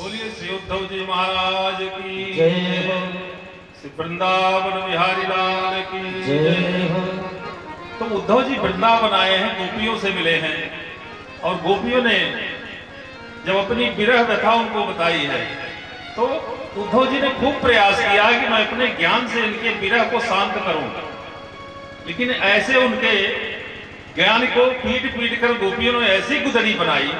बोलिए श्री उद्धव जी महाराज की जय हो। श्री वृंदावन बिहारी लाल की जय हो। तो उद्धव जी वृंदावन आए हैं, गोपियों से मिले हैं और गोपियों ने जब अपनी विरह व्यथा उनको बताई है तो उद्धव जी ने खूब प्रयास किया कि मैं अपने ज्ञान से इनके विरह को शांत करूं, लेकिन ऐसे उनके ज्ञान को पीट पीट कर गोपियों ने ऐसी गुदड़ी बनाई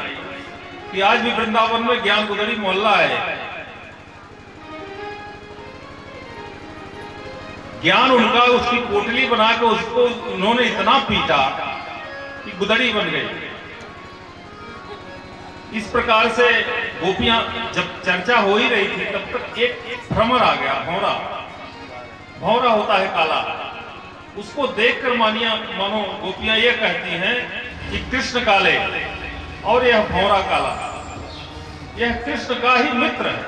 कि आज भी वृंदावन में ज्ञान गुदड़ी मोहल्ला है। ज्ञान उनका उसकी पोटली बना के उसको उन्होंने इतना पीटा कि गुदड़ी बन गई। इस प्रकार से गोपियां जब चर्चा हो ही रही थी तब तक एक भ्रमर आ गया, भौरा। भौरा होता है काला, उसको देखकर मानो गोपियां ये कहती हैं कि कृष्ण काले और यह भौरा काला, यह कृष्ण का ही मित्र है।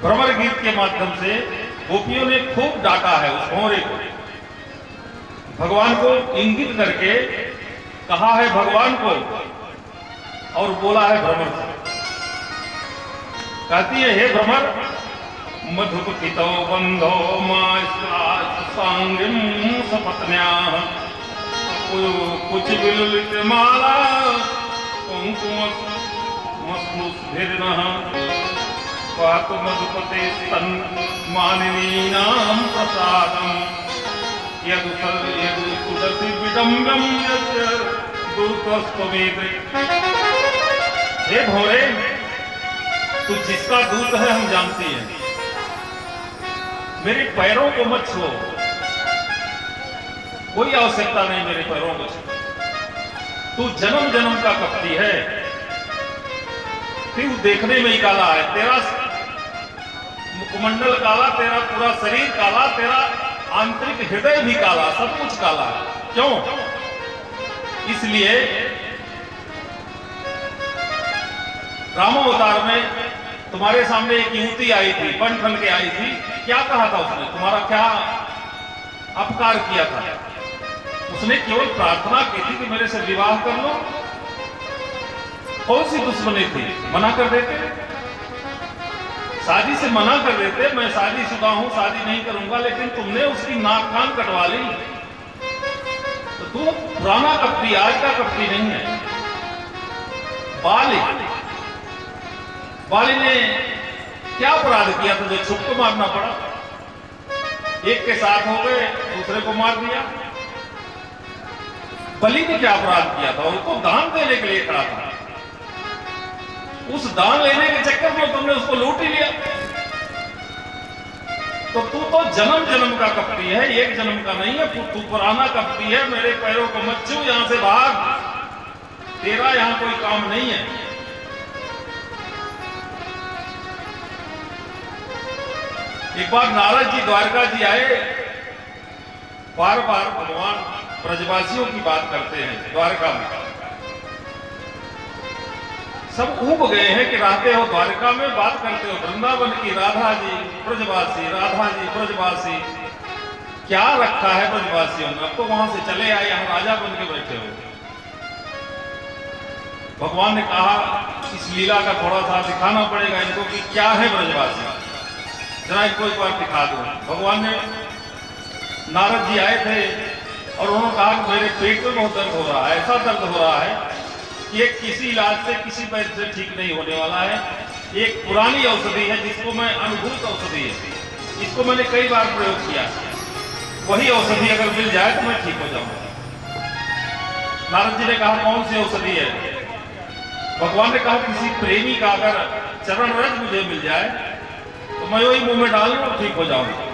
भ्रमर गीत के माध्यम से गोपियों ने खूब डांटा है उस भौरे को, भगवान को इंगित करके कहा है भगवान को और बोला है भ्रमर से। कहती है हे भ्रमर, मधुपतितो बंधो सांगिम सपत्न्या कुछ विलुलित माला कुंकुम मस्नुस्भिर्नः पातु मधुपते स्तन मानिनीनां प्रसादं यदुसुदसि विडम्बं यस्य दूतस्त्वमेति। हे भौरे, तू जिसका दूत है हम जानते हैं, मेरे पैरों को मत छुओ, कोई आवश्यकता नहीं मेरे पैरों को छू। तू जन्म जन्म का कपटी है, तू देखने में ही काला है, तेरा मुखमंडल काला, तेरा पूरा शरीर काला, तेरा आंतरिक हृदय भी काला, सब कुछ काला है। क्यों? इसलिए रामावतार में तुम्हारे सामने एक युवती आई थी, बन ठन के आई थी। क्या कहा था उसने? तुम्हारा क्या अपकार किया था? उसने केवल प्रार्थना की थी कि मेरे से विवाह कर लो। कौन सी दुश्मनी थी? मना कर देते, शादी से मना कर देते, मैं शादीशुदा हूं, शादी नहीं करूंगा, लेकिन तुमने उसकी नाक कान कटवा ली। तो तू पुराना कपटी, आज का कपटी नहीं है। बाली ने क्या अपराध किया था जो छुप को मारना पड़ा? एक के साथ हो गए, दूसरे को मार दिया। बलि ने क्या अपराध किया था? उसको दान देने के लिए खड़ा था, उस दान लेने के चक्कर में तुमने उसको लूट ही लिया। तो तू तो जन्म जन्म का कपटी है, एक जन्म का नहीं है। तू पुराना कपटी है, मेरे पैरों को मत छू, यहां से भाग, तेरा यहां कोई काम नहीं है। एक बार नारद जी द्वारका जी आए, बार बार भगवान ब्रजवासियों की बात करते हैं द्वारका में। सब ऊब गए हैं कि रहते हो द्वारका में, बात करते हो वृंदावन की, राधा जी ब्रजवासी, राधा जी ब्रजवासी। क्या रखा है ब्रजवासियों ने? अब तो वहां से चले आए, यहां राजा बन के बैठे हो। भगवान ने कहा इस लीला का थोड़ा सा दिखाना पड़ेगा इनको कि क्या है ब्रजवासी, जरा इनको एक बार दिखा दो। भगवान ने, नारद जी आए थे और उन्होंने कहा कि मेरे पेट में बहुत दर्द हो रहा है, ऐसा दर्द हो रहा है कि ये किसी इलाज से, किसी वैद्य से ठीक नहीं होने वाला है। एक पुरानी औषधि है जिसको मैं, अनुभूत औषधि है, इसको मैंने कई बार प्रयोग किया, वही औषधि अगर मिल जाए तो मैं ठीक हो जाऊंगा। नारद जी ने कहा कौन सी औषधि है? भगवान ने कहा किसी प्रेमी का अगर चरण रज मुझे मिल जाए तो मैं वही मुंह में डाल लूं और ठीक हो जाऊंगा।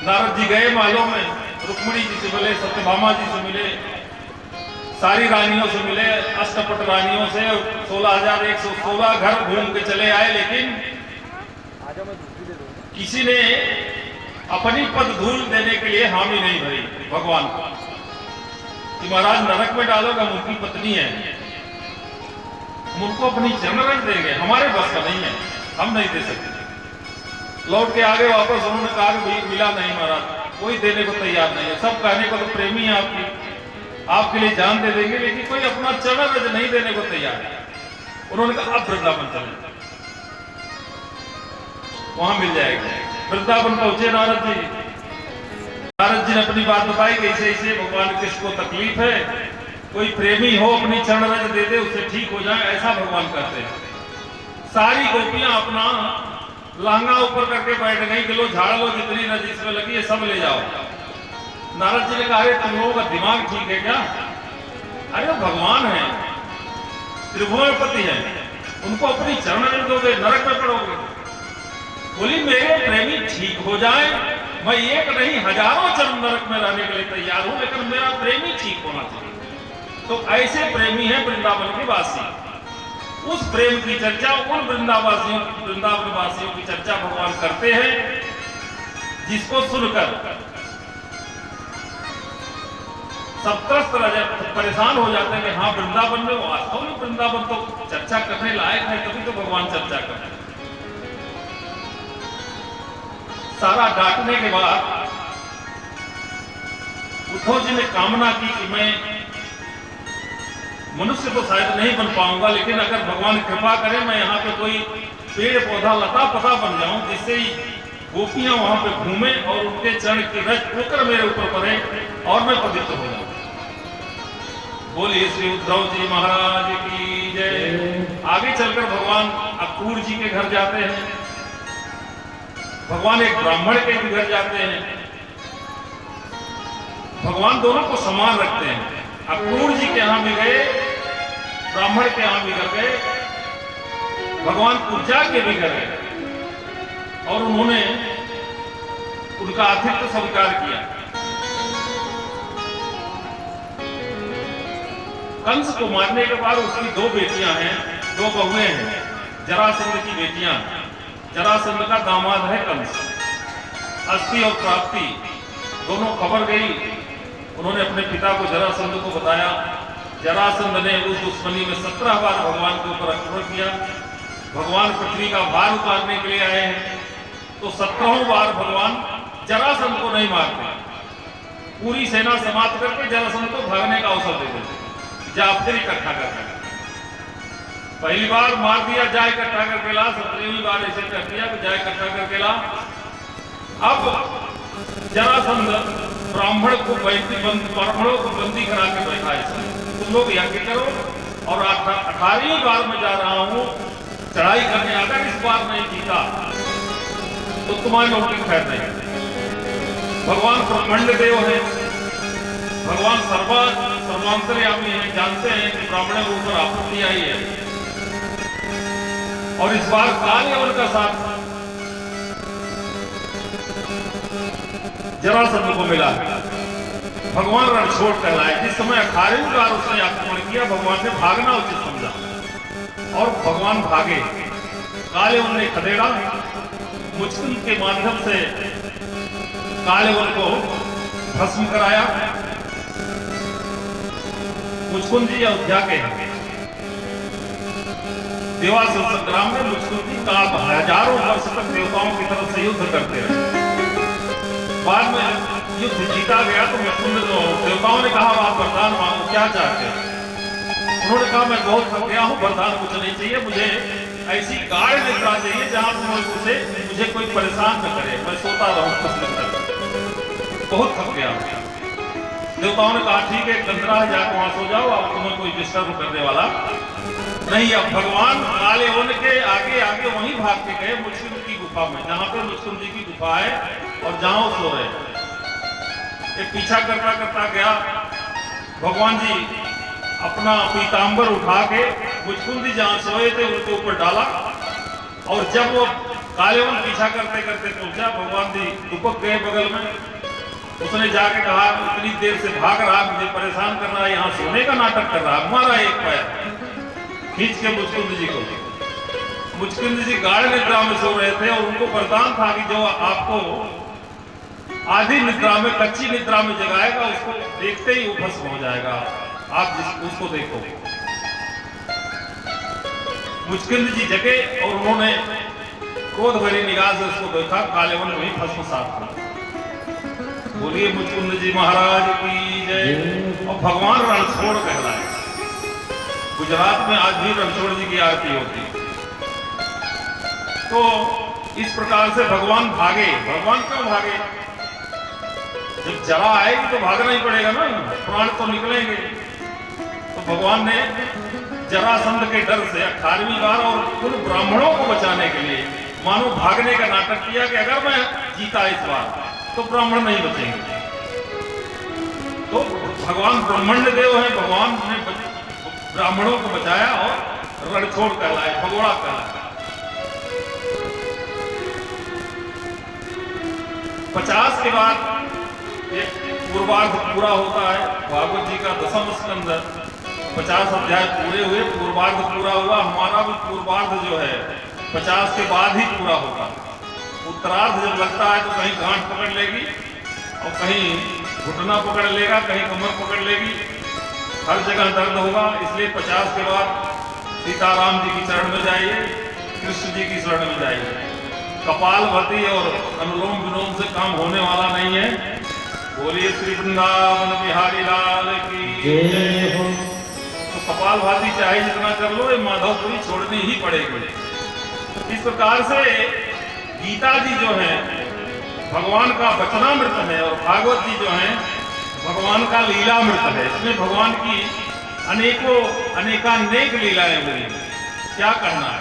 नारद जी गए मालों में, रुक्मिणी जी से मिले, सत्यभामा जी से मिले, सारी रानियों से मिले, अष्टपट रानियों से 16,116 घर घूम के चले आए, लेकिन किसी ने अपनी पद धूल देने के लिए हामी नहीं भरी भगवान को कि महाराज नरक में डालोगे, हम उनकी पत्नी है, हम उनको अपनी चरण देंगे, हमारे बस का नहीं है, हम नहीं दे सकते। लौट के आगे वापस उन्होंने कहा कि मिला नहीं महाराज, कोई देने को तैयार नहीं है, सब कहने को तो प्रेमी है आपकी, आपके लिए जान दे देंगे, लेकिन कोई अपना चरण रज नहीं देने को तैयार है। उन्होंने कहा अब वृंदावन चले, वहां मिल जाएगा। वृंदावन पहुंचे नारद जी। नारद जी ने अपनी बात बताई कि ऐसे ऐसे भगवान कृष्ण को तकलीफ है, कोई प्रेमी हो अपनी चरण रज दे दे, उससे ठीक हो जाए, ऐसा भगवान कहते हैं। सारी गोपियां अपना लहंगा ऊपर करके बैठ गई कि लो झाड़ लो, जितनी रज इसमें लगी है सब ले जाओ। नारद जी ने कहा अरे तुम लोगों का दिमाग ठीक है क्या? अरे भगवान है, त्रिभुवनपति है, उनको अपनी चरण रज दोगे, नरक में पड़ोगे। बोली मेरे प्रेमी ठीक हो जाए, मैं एक नहीं हजारों जन्म नरक में रहने के लिए तैयार हूं, लेकिन मेरा प्रेमी ठीक होना चाहिए। तो ऐसे प्रेमी है वृंदावन के वासी। उस प्रेम की चर्चा, उन वृंदावन वासियों की चर्चा भगवान करते हैं, जिसको सुनकर सब तरह परेशान हो जाते हैं कि हाँ वृंदावन में, वास्तव में वृंदावन तो चर्चा करने लायक है, तभी तो भगवान चर्चा करते हैं। सारा डांटने के बाद उद्धव जी ने कामना की कि मैं मनुष्य तो शायद नहीं बन पाऊंगा, लेकिन अगर भगवान कृपा करे मैं यहाँ पे कोई पेड़ पौधा लता पता बन जाऊं, जिससे ही गोपियां वहां पे घूमे और उनके चरण की रज होकर मेरे ऊपर पड़े और मैं पवित्र हो जाऊं। बोलिए श्री उद्धव जी महाराज की जय। आगे चलकर भगवान अक्रूर जी के घर जाते हैं। भगवान एक ब्राह्मण के भी घर जाते हैं। भगवान दोनों को समान रखते हैं। अक्रूर जी के यहां भी गए, ब्राह्मण के यहां भी गए, भगवान पूजा के भी घर गए और उन्होंने उनका आतिथ्य स्वीकार किया। कंस को मारने के बाद उसकी दो बेटियां हैं, दो बहुएं हैं, जरासंध की बेटियां। जरासंध का दामाद है कंस। अस्थि और प्राप्ति दोनों खबर गई। उन्होंने अपने पिता को जरासंध को बताया। जरासंध ने उस दुश्मनी में 17 बार भगवान के ऊपर आक्रमण किया। भगवान पृथ्वी का भार उतारने के लिए आए हैं, तो 17 बार भगवान जरासंध को नहीं मारते, पूरी सेना समाप्त करके जरासंध को भागने का अवसर दे देते, जा फिर इकट्ठा करके। पहली बार मार दिया, जा इकट्ठा करके ला। 17वीं बार ऐसे कर दिया कि जा इकट्ठा करके ला। अब जरासंध ब्राह्मणों को बंदी करा के बैठा है, तुम लोग यज्ञ करो और 18वीं बार में जा रहा हूं चढ़ाई करने, अगर इस बार नहीं जीता तो तुम्हारी नौकरी खैर नहीं। भगवान ब्रह्मांड देव है, भगवान सर्वांतर्यामी है, जानते हैं कि ब्राह्मणों के ऊपर आपत्ति आई है और इस बार काल का साथ जरासंध को मिला। भगवान रणछोड़ कहलाए। जिस समय 18वीं बार उसने आक्रमण किया, भगवान ने भागना उचित समझा और भगवान भागे। कालेवन ने खदेड़ा, मुचकुंद के माध्यम से कालेवन को भस्म कराया। मुचकुंद जी अयोध्या के हैं। देवासुर संग्राम में मुचकुंद जी का हजारों वर्ष तक देवताओं की तरफ से युद्ध करते रहे। बाद में युद्ध जीता गया तो देवताओं ने कहा आप वरदान मांगो, क्या चाहते हैं? उन्होंने कहा मैं बहुत थक गया हूँ, वरदान कुछ नहीं चाहिए, मुझे ऐसी गाढ़ निद्रा चाहिए जहां मुझे कोई परेशान न करे, मैं सोता रहूं, बहुत थक गया। देवताओं ने कहा ठीक है, गंधरा है, जाकर वहां सो जाओ, अब तुम्हें कोई डिस्टर्ब करने वाला नहीं। अब भगवान कालेवन के आगे आगे वहीं भाग के गए मुचकुंद की गुफा में, जहां पे मुचकुंद जी की गुफा है और जहां वो सो रहे। एक पीछा करता करता गया। भगवान जी अपना पीतांबर उठा के मुचकुंद जी जहां सोए थे उनके ऊपर डाला और जब वो कालेवन पीछा करते करते पहुंचा, भगवान जी दुपक गए बगल में। उसने जाके कहा इतनी देर से भाग रहा, मुझे परेशान कर रहा है, यहाँ सोने का नाटक कर रहा है। मारा एक पैर खींच के मुचकुंद जी को। मुचकुंद जी गाढ़ निद्रा में सो रहे थे और उनको वरदान था कि जो आपको आधी निद्रा में, कच्ची निद्रा में जगाएगा, उसको देखते ही वो भस्म हो जाएगा, आप उसको देखो। मुचकुंद जी जगे और उन्होंने क्रोध भरी निगाह से उसको देखा, कालेवन वही भस्म साफ था। बोलिए मुचकुंद जी महाराज की जय। और भगवान रणछोड़ कहलाए। गुजरात में आज भी रणछोड़ जी की आरती होती है। तो इस प्रकार से भगवान भागे। भगवान क्यों भागे? जब जरा आएगी तो भागना ही पड़ेगा ना, प्राण तो निकलेंगे। तो भगवान ने जरासंध के डर से 18वीं बार और कुल ब्राह्मणों को बचाने के लिए मानो भागने का नाटक किया कि अगर मैं जीता इस बार तो ब्राह्मण नहीं बचेंगे। तो भगवान ब्रह्मण्य देव है, भगवान ने ब्राह्मणों को बचाया और रणछोड़ कहलाए, भगोड़ा कहलाए। 50 के बाद एक पूर्वार्ध पूरा होता है। भागवत जी का 10वां स्कंद 50 अध्याय पूरे हुए, पूर्वार्ध पूरा हुआ। हमारा भी पूर्वार्ध जो है 50 के बाद ही पूरा होगा। उत्तरार्ध जब लगता है तो कहीं गांठ पकड़ लेगी और कहीं घुटना पकड़ लेगा, कहीं कमर पकड़ लेगी, हर जगह दर्द होगा। इसलिए 50 के बाद सीताराम जी की शरण में जाइए, कृष्ण जी की शरण में जाइए। कपालभाति और अनुलोम विलोम से काम होने वाला नहीं है। बोलिए श्री वृंदावन बिहारी लाल की जय हो। तो कपालभाति चाहे जितना कर लो, ये माधवपुरी छोड़नी ही पड़ेगी। इस प्रकार से गीता जी जो है भगवान का वचनामृत है और भागवत जी जो है भगवान का लीलामृत है। इसमें भगवान की अनेकानेक लीलाएं हुई। क्या करना है?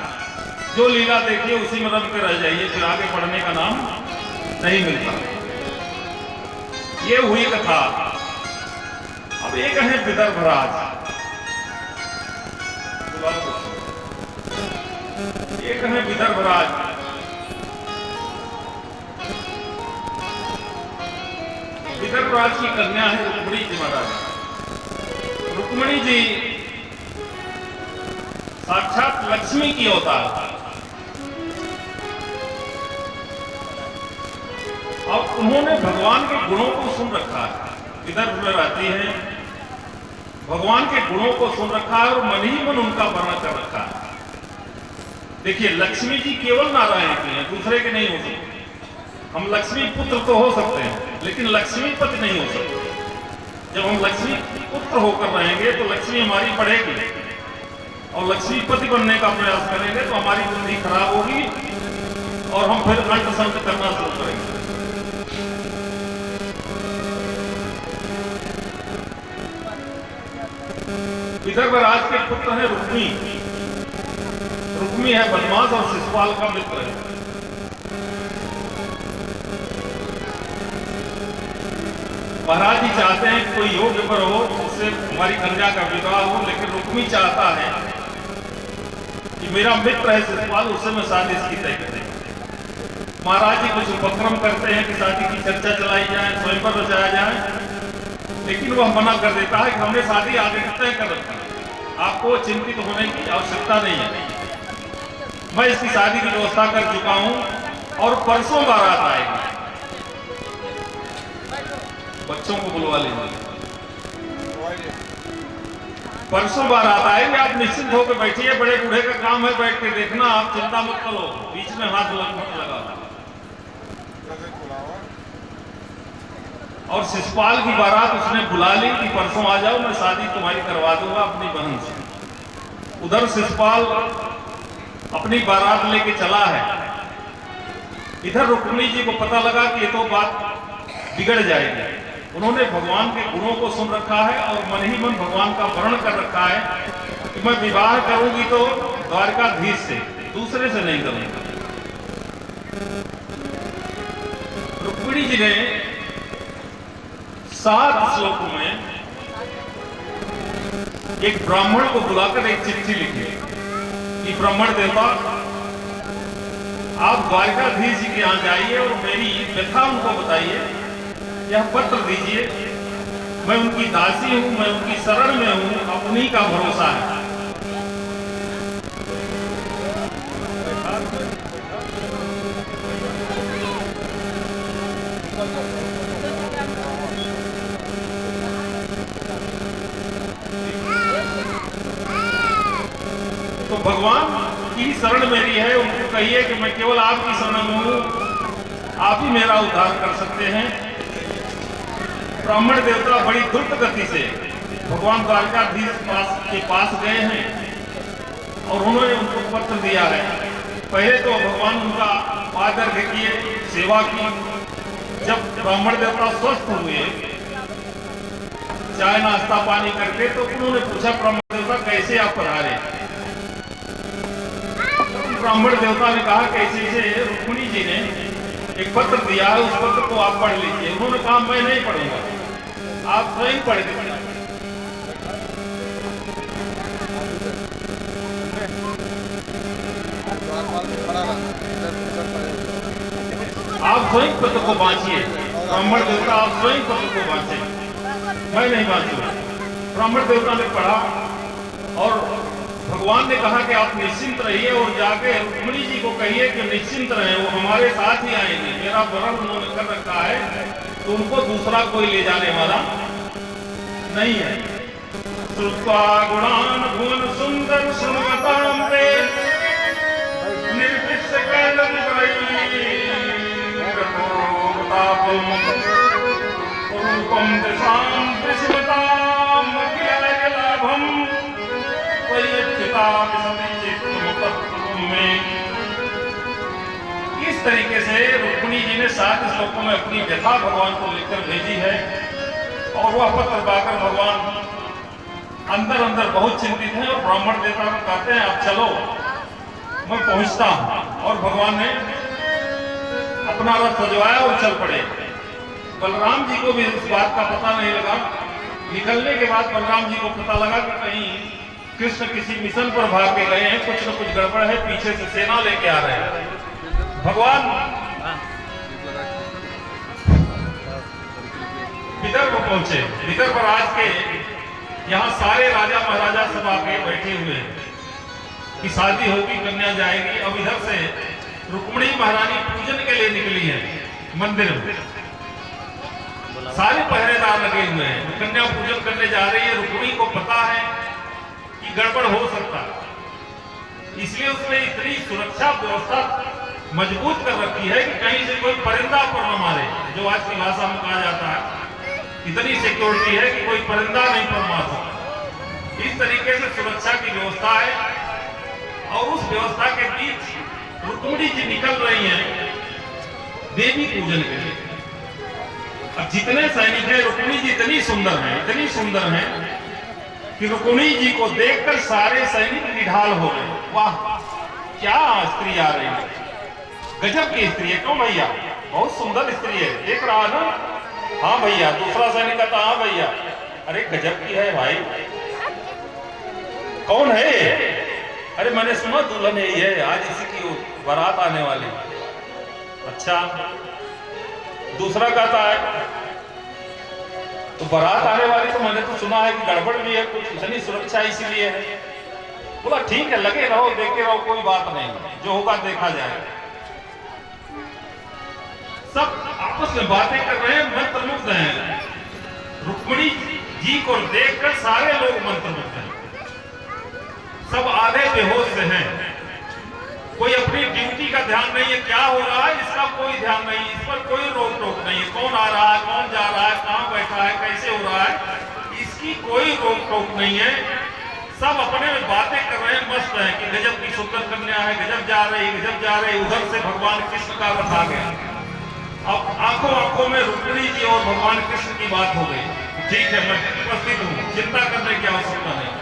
जो लीला देखिए उसी में रम के रह जाइए, फिर आगे पढ़ने का नाम नहीं मिलता। ये हुई कथा। अब एक है विदर्भराज, एक है विदर्भराज। विदर्भराज की कन्या है रुक्मिणी जी महाराज। रुक्मिणी जी साक्षात लक्ष्मी की अवतार। और उन्होंने भगवान के गुणों को सुन रखा है। विदर्भ में रहती है, भगवान के गुणों को सुन रखा है और मन ही मन उनका वर्णन कर रखा है। देखिए, लक्ष्मी जी केवल नारायण की हैं, दूसरे के नहीं हो सकते। हम लक्ष्मी पुत्र तो हो सकते हैं, लेकिन लक्ष्मीपति नहीं हो सकते। जब हम लक्ष्मी पुत्र होकर रहेंगे तो लक्ष्मी हमारी बढ़ेगी, और लक्ष्मीपति बनने का प्रयास करेंगे तो हमारी बुद्धि खराब होगी और हम फिर अंत संत करना शुरू करेंगे। विदर्भराज के पुत्र है रुक्मी। रुक्मी है बदमाश और शिशुपाल का मित्र है। महाराज जी चाहते हैं कि कोई योग्य वर हो, उससे हमारी कन्या का विवाह हो, लेकिन रुक्मी चाहता है कि मेरा मित्र है शिशुपाल, उससे मैं शादी इसकी तय कर दें। महाराज जी कुछ उपक्रम करते हैं कि शादी की चर्चा चलाई जाए, स्वयंवर रचाया जाए, लेकिन वह मना कर देता है कि हमने शादी आगे तय कर रखी है, आपको चिंतित होने की आवश्यकता नहीं है। मैं इसकी शादी की व्यवस्था कर चुका हूं और परसों बारात आएगी। बच्चों को बुलवा लेंगे, परसों बारात आएगी। आप निश्चिंत होकर बैठिए, बड़े बूढ़े का काम है बैठ के देखना, आप चिंता मत करो, बीच में हाथ मत लगा। और शिशुपाल की बारात उसने बुला ली कि परसों आ जाओ, मैं शादी तुम्हारी करवा दूंगा अपनी बहन से। उधर शिशुपाल अपनी बारात लेके चला है। इधर रुक्मिणी जी को पता लगा कि ये तो बात बिगड़ जाएगी। उन्होंने भगवान के गुणों को सुन रखा है और मन ही मन भगवान का वर्ण कर रखा है कि मैं विवाह करूंगी तो द्वारकाधीश से, दूसरे से नहीं करूंगा। रुक्मिणी जी ने 7 श्लोकों में एक ब्राह्मण को बुलाकर एक चिट्ठी लिखी कि ब्राह्मण देवता, आप द्वारकाधीश जी के यहां जाइए और मेरी व्यथा उनको बताइए, यह पत्र दीजिए, मैं उनकी दासी हूं, मैं उनकी शरण में हूं, अब उन्हीं का भरोसा है। तो भगवान की शरण मेरी है, उनको कहिए कि मैं केवल आपकी शरण में हूं, आप ही मेरा उद्धार कर सकते हैं। ब्राह्मण देवता बड़ी द्रुत गति से भगवान द्वारकाधीश के पास गए हैं और उन्होंने उनको पत्र दिया है। पहले तो भगवान उनका पादर्घ्य किए, सेवा की। जब ब्राह्मण देवता स्वस्थ हुए, चाय नाश्ता पानी करके, तो उन्होंने पूछा ब्राह्मण देवता कैसे आप पधारे। ब्राह्मण देवता ने कहा कैसे से रुक्मिणी जी ने एक पत्र दिया है, उस पत्र को आप पढ़ लीजिए। उन्होंने कहा मैं नहीं पढ़ूंगा, आप स्वयं पढ़ लीजिए। आप स्वयं पत्र को बांचिए। ब्राह्मण देवता आप स्वयं पत्र को बांचे, मैं नहीं बांचूंगा। ब्राह्मण देवता ने पढ़ा और भगवान ने कहा कि आप निश्चिंत रहिए और जाके रुक्मिणी जी को कहिए कि निश्चिंत रहे, वो हमारे साथ ही आएंगे। मेरा वरण उन्होंने कर रखा है, तो उनको दूसरा कोई ले जाने वाला नहीं है। श्रुत्वा गुणान भुवन सुंदर सुनवतां ते निर्विष्ट कैलं रूपम दशां त्रिशिवतां अखिलाभम इस तरीके से रुक्मिणी जी ने 7 श्लोकों में अपनी व्यथा भगवान को लेकर भेजी है। और वह पत्र पाकर भगवान अंदर अंदर बहुत चिंतित हैं और ब्राह्मण देवता को कहते हैं आप चलो, मैं पहुंचता हूं। और भगवान ने अपना रथ सजवाया और चल पड़े। बलराम जी को भी इस बात का पता नहीं लगा। निकलने के बाद बलराम जी को पता लगा कि कहीं कृष्ण किसी मिशन पर भाग के गए हैं, कुछ न कुछ गड़बड़ है, पीछे से सेना लेके आ रहे हैं। भगवान विदर्भ पहुंचे। विदर्भ राज के यहाँ सारे राजा महाराजा सब आके बैठे हुए हैं कि शादी होगी, कन्या जाएगी। अब इधर से रुक्मिणी महारानी पूजन के लिए निकली है मंदिर में। सारे पहरेदार लगे हुए हैं, कन्या पूजन करने जा रही है। रुक्मिणी को पता है कि गड़बड़ हो सकता है, इसलिए उसने इतनी सुरक्षा व्यवस्था मजबूत कर रखी है कि कहीं से कोई परिंदा पर न मारे, जो आज की भाषा में कहा जाता है। इतनी सिक्योरिटी है कि कोई परिंदा नहीं पर मार सकता। इस तरीके से सुरक्षा की व्यवस्था है। और उस व्यवस्था के बीच रुक्मिणी जी निकल रही हैं देवी पूजन के लिए। अब जितने सैनिक हैं, रुक्मिणी जी इतनी सुंदर हैं, इतनी सुंदर हैं कि रुक्मिणी जी को देखकर सारे सैनिक निढाल हो गए। वाह, क्या स्त्री आ रही है, गजब की स्त्री है। क्यों भैया, बहुत सुंदर स्त्री है, देख रहा ना। हाँ भैया, दूसरा सैनिक कहता हाँ भैया, अरे गजब की है भाई। कौन है? अरे मैंने सुना दुल्हन यही है, आज इसी की बारात आने वाली। अच्छा, दूसरा कहता है तो बारात आने वाली, तो मैंने तो सुना है कि गड़बड़ भी है कुछ, इतनी सुरक्षा इसीलिए है। बोला ठीक है, लगे रहो, देखे रहो, कोई बात नहीं, जो होगा देखा जाएगा। सब आपस में बातें कर रहे हैं, मंत्रमुग्ध हैं। रुक्मिणी जी को देखकर सारे लोग मंत्रमुग्ध हैं। सब आधे बेहोश से हैं। कोई अपनी ड्यूटी का ध्यान नहीं है, क्या हो रहा है इसका कोई ध्यान नहीं, इस पर कोई रोक टोक नहीं है। कौन आ रहा है, कौन जा रहा है, कहां बैठा है, कैसे हो रहा है, इसकी कोई रोक टोक नहीं है। सब अपने में बातें कर रहे हैं, मस्त है कि गजब की सुंदर कन्या है, गजब जा रही, गजब जा रही। उधर से भगवान कृष्ण का रथ आ गया। अब आंखों आंखों में रुक्मिणी जी और भगवान कृष्ण की बात हो गई। ठीक है, मैं उपस्थित हूँ, चिंता करने की आवश्यकता नहीं।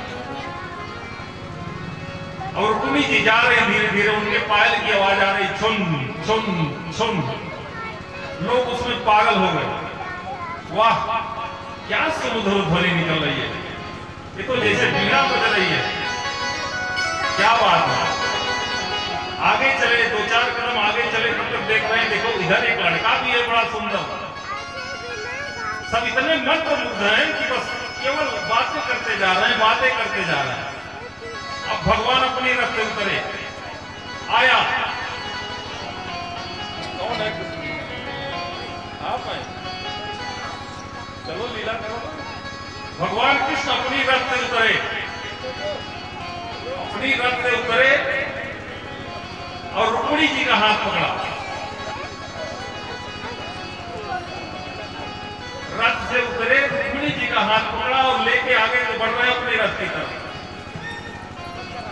और रुक्मिणी जी जा रहे हैं, धीरे धीरे उनके पायल की आवाज आ रही, छुन छुन छुन। लोग उसमें पागल हो गए। वाह, क्या सुमधुर ध्वनि निकल रही है, ये तो जैसे बीना बज रही है। क्या बात है। आगे चले, 2-4 कदम आगे चले, तब तक देख रहे हैं, देखो इधर एक लड़का भी है बड़ा सुंदर। सब इतने मंत्रमुग्ध हैं कि बस केवल बातें करते जा रहे हैं, बातें करते जा रहे हैं। अब भगवान अपनी रथ से उतरे, आया। कौन है? आप हैं? चलो लीला करो। भगवान कृष्ण अपनी रथ से उतरे, अपनी रथ से उतरे और रुक्मिणी जी का हाथ पकड़ा। रथ से उतरे का हाथ पकड़ा और लेके आगे तो बढ़ रहे अपने रथ की तरफ।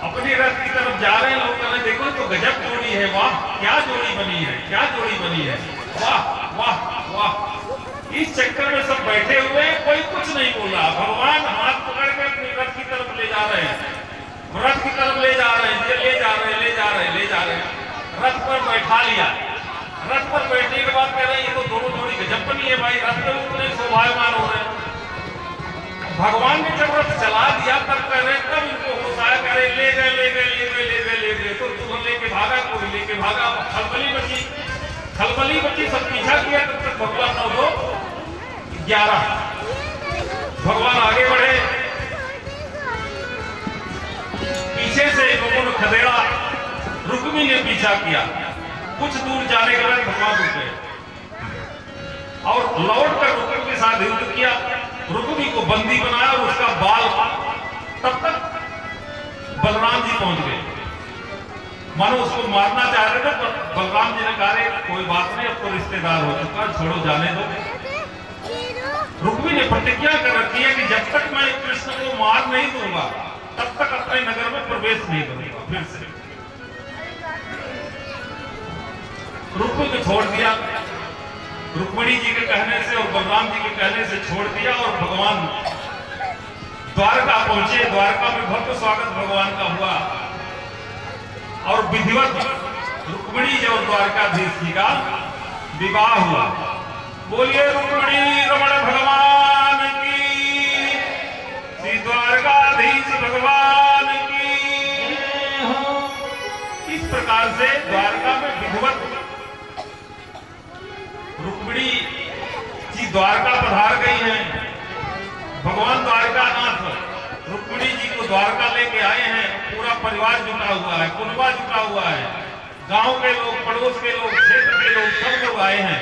अपने रथ की तरफ जा रहे हैं, लोग कह रहे देखो तो गजब जोड़ी है, वाह क्या जोड़ी बनी है, क्या जोड़ी बनी है, वाह वाह वाह। इस चक्कर में सब बैठे हुए, कोई कुछ नहीं बोला। भगवान हाथ पकड़ के अपने रथ की तरफ ले जा रहे हैं, रथ की तरफ ले जा रहे हैं, ले जा रहे हैं, ले जा रहे हैं, ले जा रहे हैं। रथ पर बैठा लिया। रथ पर बैठने के बाद कह रहे हैं ये तो दोनों जोड़ी गजब बनी है भाई, रथ पे उतने शोभायमान हो रहे हैं। भगवान ने जब रथ चला दिया तब कह रहे तब इनको होश आया, कह रहे ले गए ले गए ले गए ले गए ले गए। तो तुम लेके भागा, कोई लेके भागा, खलबली बची, खलबली बची, सब पीछा किया। तब तक भगवान 9-2-11 भगवान आगे बढ़े, पीछे से लोगों ने खदेड़ा, रुक्मी ने पीछा किया। कुछ दूर जाने के बाद भगवान रुक गए और लौट कर रुक्मी के साथ युद्ध किया। रुक्मी को बंदी बनाया और उसका बाल, तब तक बलराम जी पहुंच गए, मानो उसको मारना चाह रहे थे, पर बलराम जी ने कहा कोई बात नहीं, अब तो रिश्तेदार हो चुका, छोड़ो जाने दो। रुक्मी ने प्रतिज्ञा कर रखी है कि जब तक मैं कृष्ण को मार नहीं दूंगा तब तक अपने नगर में प्रवेश नहीं करूंगा। फिर से रुक्मी को छोड़ दिया, रुक्मिणी जी के कहने से और बलराम जी के कहने से छोड़ दिया और भगवान द्वारका पहुंचे। द्वारका में भव्य स्वागत भगवान का हुआ और विधिवत रुक्मिणी जी और द्वारकाधीश जी का विवाह हुआ। बोलिए रुक्मिणी रमण भगवान की, श्री द्वारकाधीश भगवान की। इस प्रकार से द्वारका में विधिवत रुक्मिणी जी द्वारका पधार गई हैं। भगवान द्वारकानाथ रुक्मिणी जी को द्वारका लेके आए हैं। पूरा परिवार जुटा हुआ है, कुनबा जुटा हुआ है, गांव के लोग, पड़ोस के लोग, क्षेत्र के लोग, सब लोग आए हैं।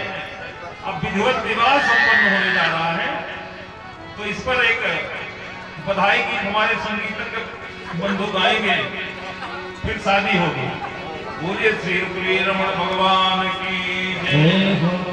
अब विधिवत विवाह संपन्न होने जा रहा है, तो इस पर एक बधाई गीत हमारे संगीतज्ञ बंधु गाएंगे, फिर शादी होगी। बोलिए श्री रुक्मी रमण भगवान की जय।